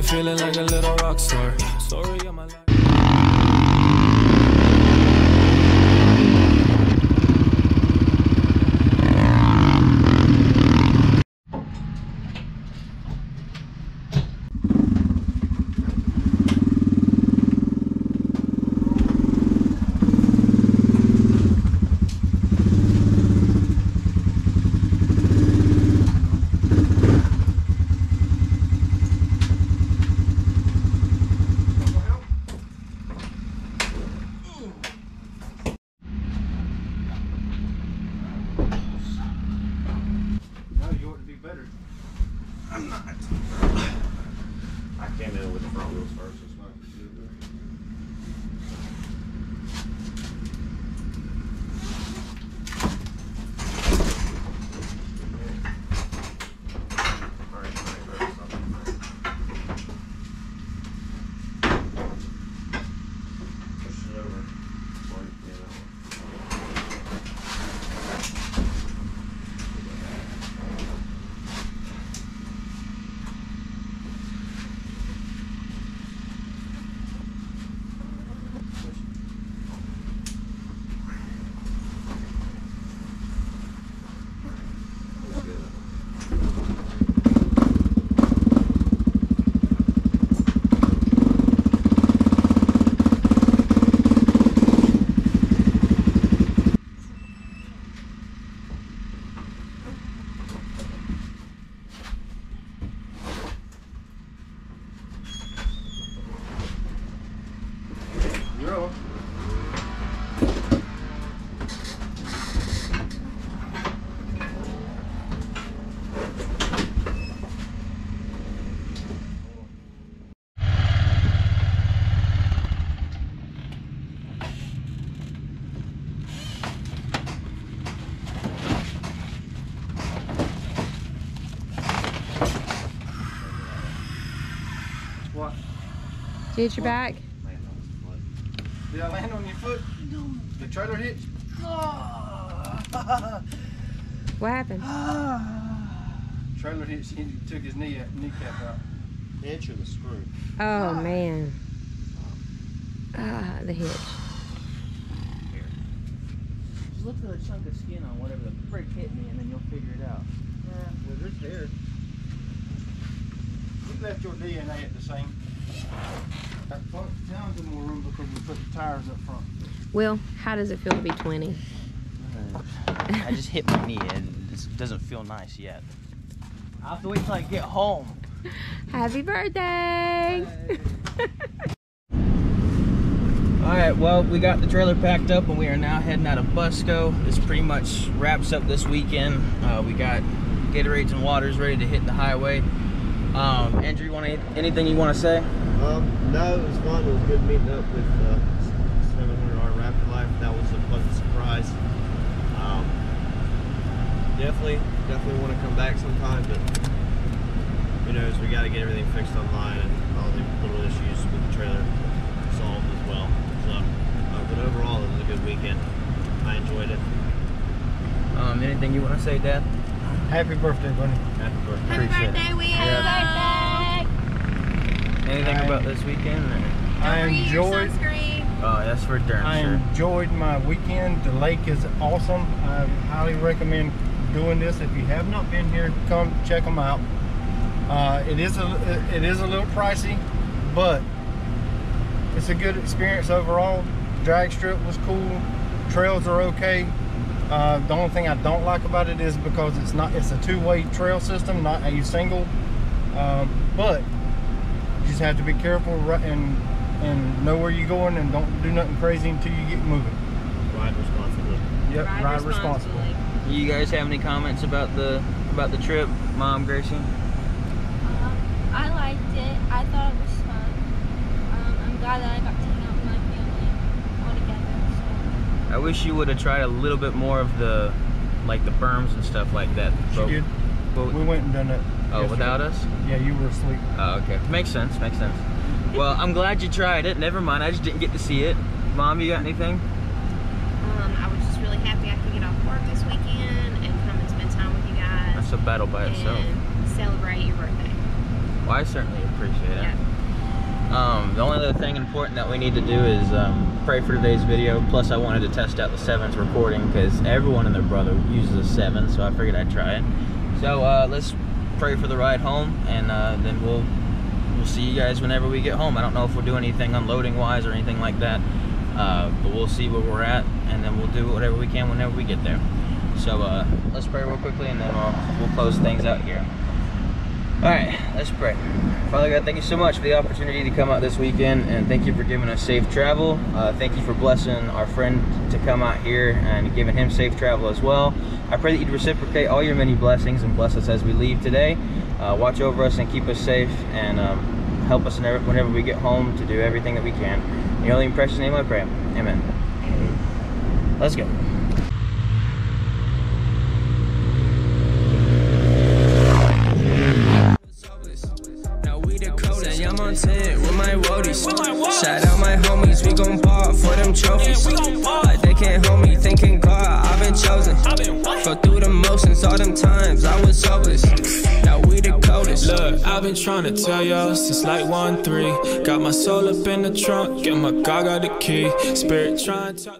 been feeling like a little rock star. Story of my life. I'm not. I came in with the front wheels first. It's not What? Did you hit your back? Did I land on your foot? No. The trailer hit? What happened? Trailer hit, he took his kneecap out. the hitch or the screw? Oh, man. The hitch. Here. Just look for the chunk of skin on whatever the frick hit me, and then you'll figure it out. Well, there's hair. We left your DNA at the same. That front sounds in more room because we put the tires up front. Will, how does it feel to be 20? I just hit my knee, and it doesn't feel nice yet. I'll have to wait till I get home. Happy birthday! Alright, well, we got the trailer packed up and we are now heading out of Busco. This pretty much wraps up this weekend. We got Gatorades and waters ready to hit the highway. Andrew, you want anything you want to say? No, it was fun. It was good meeting up with 700R Rapid Life. That was a pleasant surprise. Definitely want to come back sometime, but who knows, we got to get everything fixed online and all the little issues with the trailer solved as well. So, but overall, it was a good weekend. I enjoyed it. Anything you want to say, Dad? Happy birthday, buddy. Happy birthday. Happy birthday, Will! Happy birthday! Anything about this weekend? I enjoyed. Oh, that's for darn sure. I enjoyed my weekend. The lake is awesome. I highly recommend doing this. If you have not been here, come check them out. It is a little pricey, but it's a good experience overall. Drag strip was cool. Trails are okay. The only thing I don't like about it is because it's a two-way trail system, not a single. But you just have to be careful and know where you're going, and don't do nothing crazy until you get moving. Ride responsibly. Yep, ride responsibly. You guys have any comments about the trip, Mom, Gracie? I liked it. I thought it was fun. I'm glad that I got to hang out with my family all together. So. I wish you would have tried a little bit more of the berms and stuff like that. She did. But, we went and done that. Oh, yesterday. without us? Yeah, you were asleep. Oh, okay. Makes sense. Makes sense. Well, I'm glad you tried it. Never mind. I just didn't get to see it. Mom, you got anything? I was just really happy I could get off work this weekend and come and spend time with you guys. That's a battle by itself. And celebrate your birthday. Well, I certainly appreciate it. Yeah. The only other thing important that we need to do is pray for today's video. Plus, I wanted to test out the 7's recording because everyone and their brother uses a 7, so I figured I'd try it. So let's pray for the ride home, and then we'll see you guys whenever we get home. I don't know if we'll do anything unloading wise or anything like that, but we'll see where we're at, and then we'll do whatever we can whenever we get there. So let's pray real quickly, and then we'll close things out here. All right, let's pray. Father God, thank you so much for the opportunity to come out this weekend, and thank you for giving us safe travel. Thank you for blessing our friend to come out here and giving him safe travel as well. I pray that you'd reciprocate all your many blessings and bless us as we leave today. Watch over us and keep us safe, and help us whenever we get home to do everything that we can. In your only precious name I pray. Amen. Let's go. I'm on 10 with my woadies. Shout out my homies, we gon' ball for them trophies. Like they can't hold me, thinking God, I've been chosen. Go through the motions all them times, I was hopeless. Now we the coldest. Look, I've been trying to tell y'all since like 1-3. Got my soul up in the trunk, get my God got the key. Spirit trying to talk.